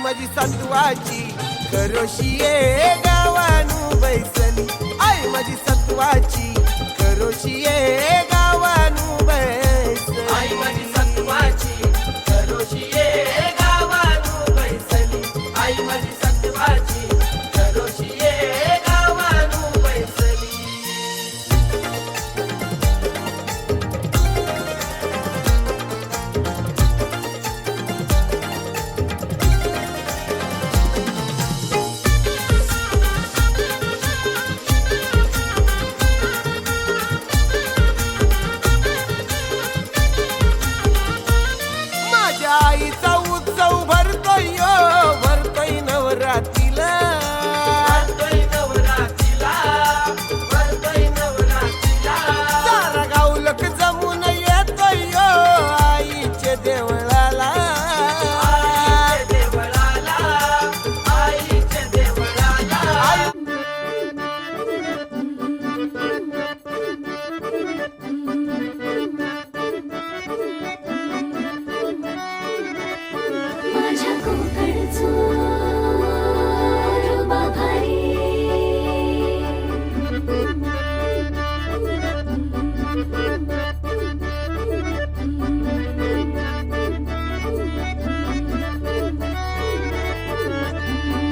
माझी सत्वाची खरोशी ये गावानू बैसली, आई माझी सत्वाची खरोशी ये गावानू बैसली, आई माझी सत्वाची खरोशी ये गावानू बैसली, आई माझी सत्वाची खरोशी ये गावानू बैसली. आईचा उत्सव भरतोय भरतोय नवरात्रीला, भरतोय नवरात्रीला, भरतोय नवरात्रीला. सारा गाव लोक जमून येतोय आईचे देवळाला, आईच्या देवळाला, आईच्या देवळाला. माझ्या कोकणचो रुबा भारी,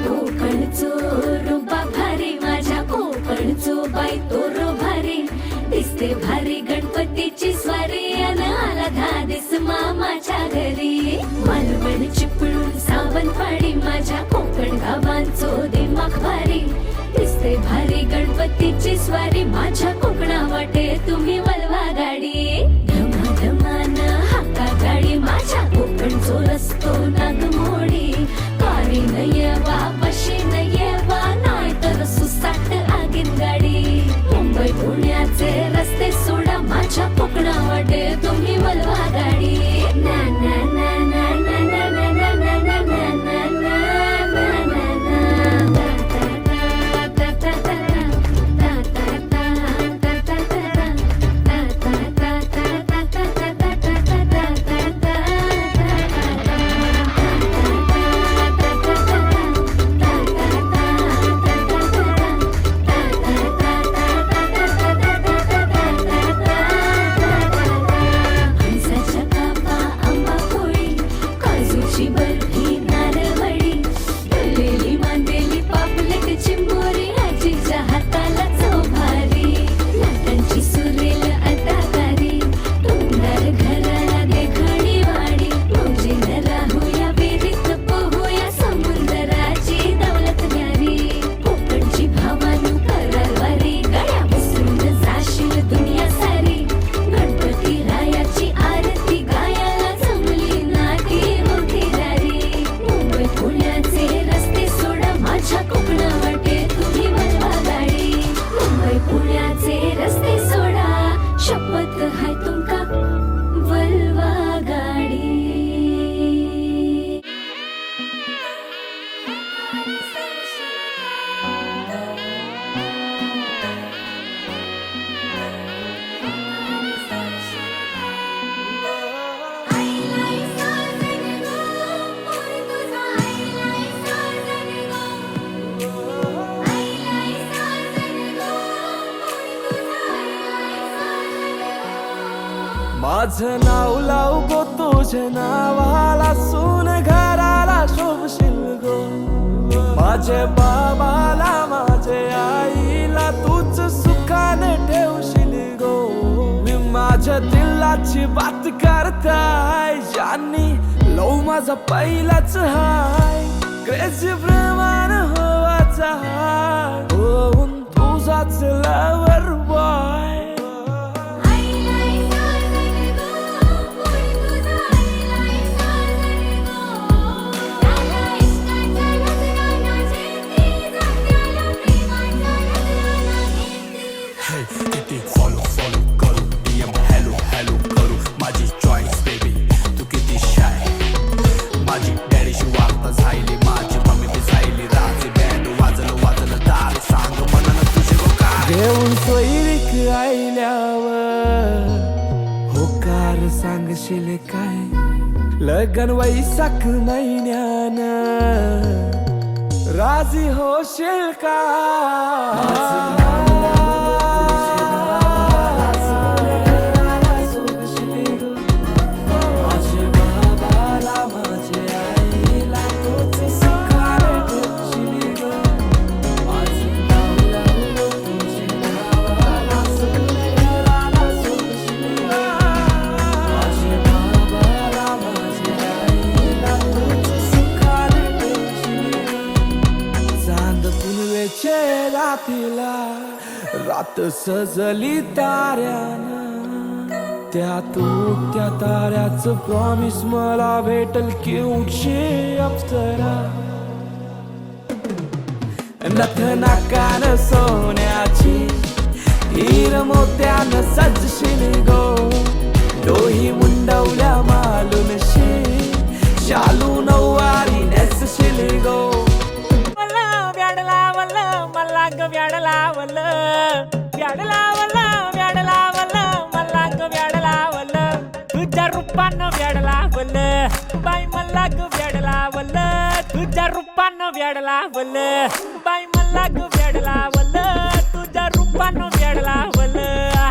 कोकणचो रुबा भारी, माझ्या कोकणचो बाई तो भारी, दिसते भारी गणपतीची स्वारी अन आला धादिस मामाच्या घरी. मालवण चिपळूण सावंतवाडी माझ्या कोकण गावांचो दिमाग भारी, दिसते भारी गणपतीची स्वारी माझ्या कोकणा वाटे तुम्ही वलवा गाडी. धमाधमान हाका गाडी माझ्या कोकणचो रस्तो नागमोडी, कारी नयवा बशी नयवा नाही तर सुसाट आगीन गाडी. मुंबई पुण्याचे रस्ते सोडा माझ्या कोकणा वाटे तुम्ही वलवा गाडी. ना ना ना ना ना ना ना ना ना ना ना ना ना ना ना. ता ता ता ता ता ता ता ता ता फणसाच्या कापा आंबा पोळी, काजूची बर्फी नारळवडी, तळलेली मांदेली पापलेट चिंबोरी, आजीच्या हाताला चव भारी. लाटांची सुरेल अदाकारी, टोंगदार घराला देखणी वाडी, मौजीनं राहूया विहिरीत पोहूया समुद्राची दौलत न्यारी. कोकणची भावानू करारवारी, गळ्या बसून जाशील दुनिया सारी. गणपती रायाची आरती गायाला जमली नाटी मोठी दारी. मुंबई पुण्याचे रस्ते सोडा माझ्या कोकणा वाटे तुम्ही वलवा गाडी. मुंबई पुण्याचे रस्ते सोडा शपथ हाय तुमका वलवा गाडी. माझं नाव लाव गो तुझ्या नावाला, सून घराला शोभशील गो. माझ्या बाबाला माझ्या आईला तूच सुखाने ठेवशील गो. मी माझ्या दिलाची बात करताय, ज्यांनी लव माझा पहिलाच हाय. क्रेझी प्रमाण होवाचा हाय, होऊन तुझाच लवर बॉय. किती फॉलो फॉलो करू, DM हॅलो हॅलो करू, माझी चॉईस बेबी तू किती शाय. माझी डॅडीशी वार्ता झाली, माझी मम्मी बी झाली राजी. बँड वाजलं वाजलं दार सांग मनानं तुझे गो काय. घेऊन लगन वैशाख महिन्यानं राजी होशील का रातीला रात सजली ताऱ्यानं त्यात त्या ताऱ्याचं प्रॉमिस मला भेटल की उठशे अप्सरा नथ नाकान सोन्याची हीर मोत्यानं सजशील गो डोही मुंडवल्या मालूनशी शालू नऊवारी नेसशील गो तुझ्या रूपानं व्याड लावलं बाई मला ग व्याड लावलं तुझ्या रूपानं व्याड लावलं बाई मला ग व्याड लावलं तुझ्या रूपानं व्याड लावलं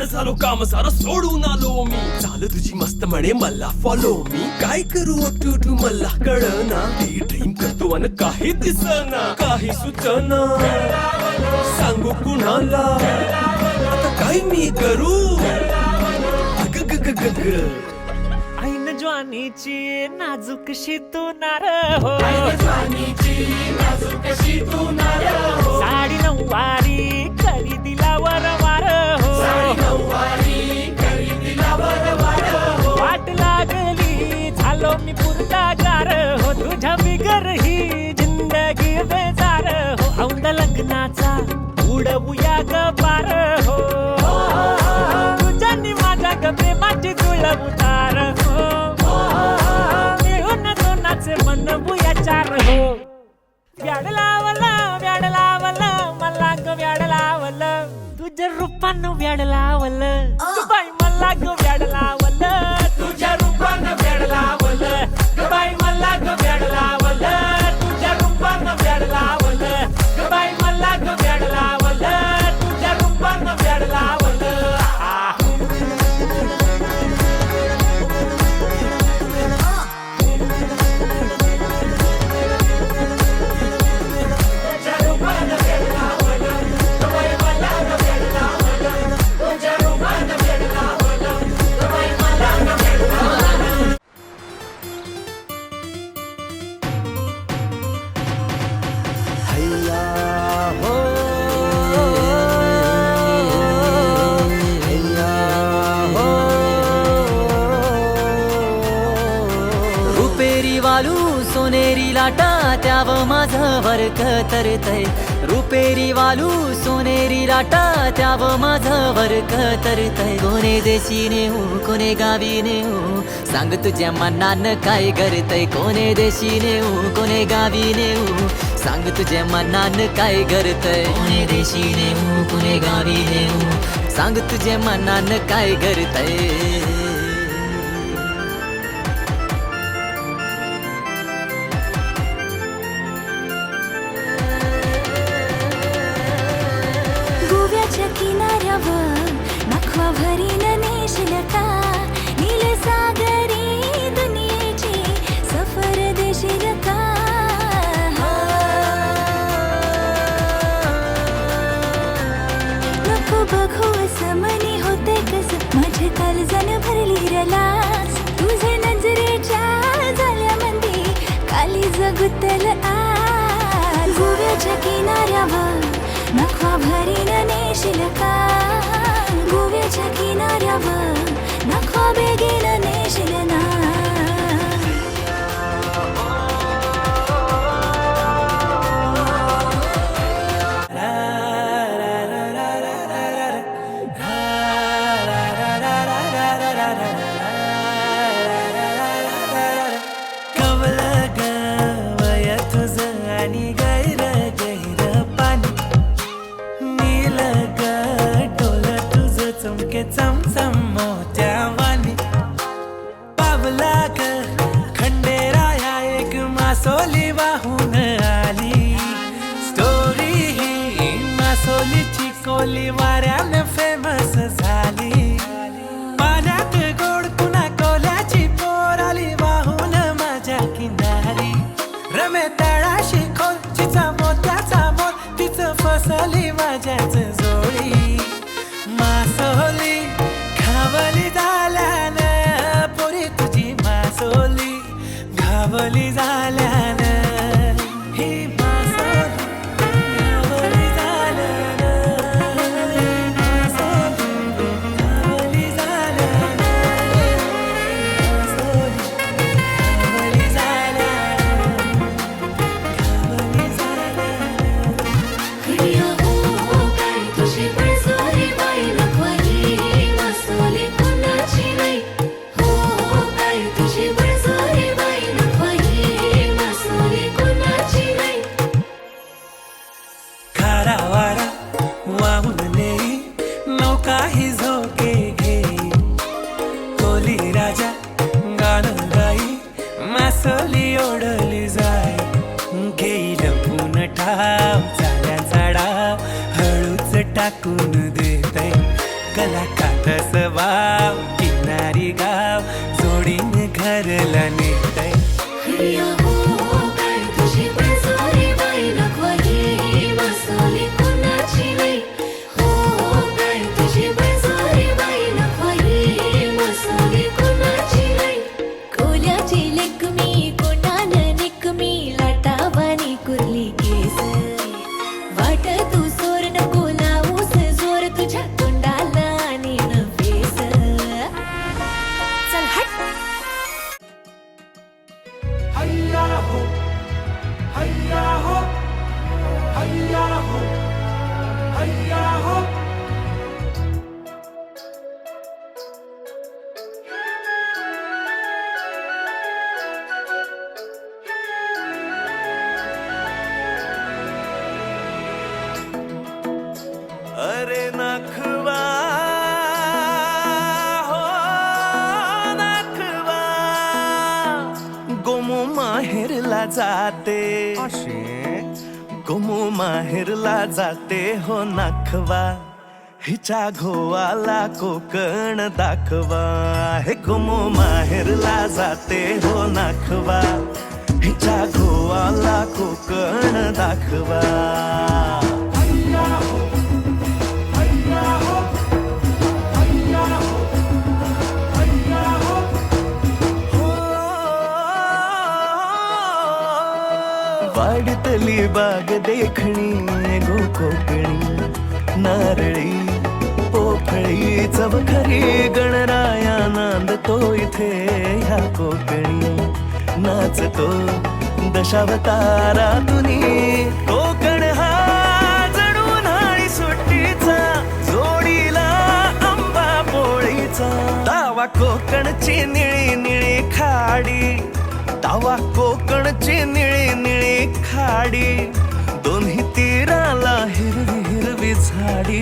झालो काम सारा सोडून आलो मी चाल तुझी मस्त म्हणे मला फॉलो मी काय करू टू मला कळना ती ड्रीम करतो आणि काही दिसना काही सुचना सांगू कुणाला आता काय मी करू अग ग ग ग ग ऐन ज्वानीची नाजूकशी तू नार हो साडी नऊवारी करी दिला वरवार हो वाट लागली झालो मी पुरतागार हो तुझ्या बिगर ही जिंदगी बेजार हो औंध लग्नाचा उडवूया ग पार हो तुझ्यानी माझ्या ग प्रेमाची जुळव उतार हो मिळून दोनाचे मन बुया चार हो व्याड लावलं मला ग व्याड लावलं तुझ्या रूपानं व्याड लावलं बाई मला ग व्याड लावलं तुझ्या रूपानं व्याड लावलं बाई मला ग व्याड लावलं तुझ्या रूपानं व्याड लावलं बाई मला ग व्याड लावलं तुझ्या रूपानं व्याड लावलं सोनेरी लाटा त्याव माझं वर्क तरतय रुपेरी वालू सोनेरी लाटा त्याव माझं वर्क तरतय कोणे देशी नेऊ कोणे गावी नेऊ सांग तुझ्या मनानं काय करतय कोणे देशी नेऊ कोणे गावी नेऊ सांग तुझ्या मनानं काय करतय कोणे देशी नेऊ कोणे गावी नेऊ सांग तुझ्या मनानं काय करतय किनाऱ्यावर नखवा भरीन नेशील का नील सागरी दुनियेची सफर देशील का नको बघू समनी होते कस माझे काळजान भरली रलास तुझे नजरेच्या झाल्यामध्ये काली जगुतल आज गोव्याच्या किनाऱ्यावर नखवा भरीन नेशील का गोव्याच्या किनाऱ्यावर नखवा बेगीन नेशील ना मासोली वाहून आली स्टोरी ही मासोलीची कोली वाऱ्यानं फेमस झाली पाण्यात गोड कुणा कोल्याची पोर आली वाहून माझ्या किनारी रमे तळाशी खोल चिचा मोत्याचा मोल तिचं फसली माझ्याच जोडी मासोली घावली झाल्यानं पोरी तुझी मासोली घावली झाल्यानं ही मासोली घावली झाल्यानं ही मासोली घावली झाल्यानं मासोली घावली झाल्यानं घावली झाल्यानं खडिया हो काय तुझी बळजबरी बाई नखवली मासोली कुणाची नाही हो काय तुझी बळजबरी बाई नखवली मासोली कुणाची नाही खारा वारा वाहून नेई नौका ही झोके घेई कोली राजा गाणं गाई मासोली ओढली जाई घेई लपून ठाव चाल्याचा डाव हळूच टाकून देतय कलाकातस वाव किनारी गाव जोडीने घरला नेतय खडिया हो काय तुझी बळजबरी बाई नखवली मासोली कुणाची नाही हो काय तुझी बळजबरी बाई नखवली मासोली कुणाची नाही कोल्याची लेकमी कोणानं निकमी लाटावानी कुर्ली केस वाट तू सोर नको लावूस जोर तुझ्या तोंडाला आणि न फेस चल हट हैया हो हैया हो हैया हो हैया हो अरे नखवा हो नखवा गोमू माहेरला जाते गोमू माहेरला जाते हो नखवा हिच्या घोवाला कोकण दाखवा हे गोमू माहेरला जाते हो नखवा हिच्या घोवाला कोकण दाखवा वाडतली बाग देखणी गो कोकणी नारळी पोफळी चवखरी गणराया नांदतो इथे ह्या कोकणी नाचतो दशावतारातुनी कोकण हा जणू उन्हाळी सुट्टीचा जोडीला आंबा पोळीचा तावा कोकणची निळी निळी खाडी तावा कोकणची निळी निळी खाडी दोन्ही तीराला हिरवी हिरवी झाडी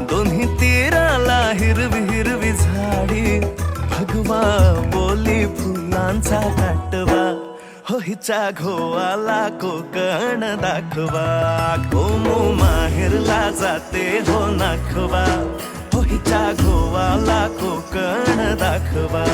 दोन्ही तीराला हिरवी हिरवी झाडी भगवा बोली फुलांचा काटवा हो हिच्या घोवाला कोकण दाखवा गोमू माहेरला जाते हो नाखवा हो हिच्या घोवाला कोकण दाखवा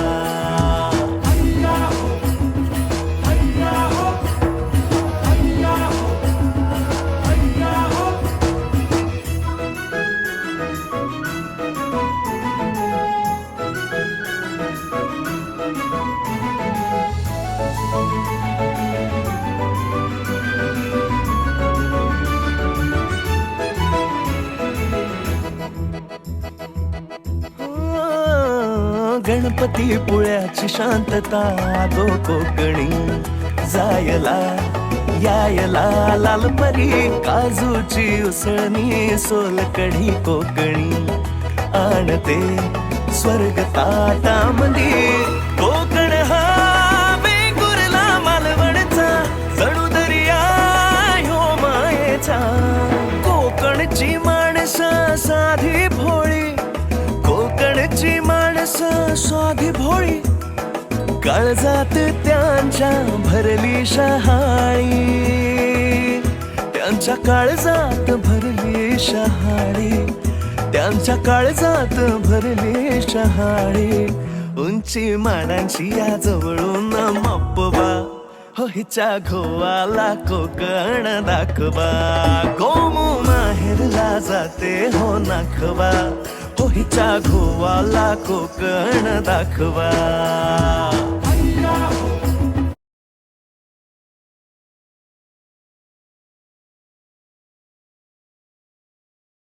गणपती पुळ्याची शांतता गो कोकणी जायला यायला लालपरी काजूची उसळणी सोलकढी कोकणी आणते स्वर्ग ताटामध्ये कोकण हा वेंगुर्ला मालवणचा जणू दर्या ह्यो मायेचा कोकणची माणसं साधी भोळी कोकणची माणसं साधी भोळी काळजात त्यांच्या भरली शहाळी, त्यांच्या काळजात भरली शहाळी, त्यांच्या काळजात भरली शहाळी. उंची मानांची या जवळून मप्पबा, हो हिच्या घोवाला कोकण दाखवा. गोमू माहेरला जाते हो नाखवा, हो हिच्या घोवाला कोकण दाखवा.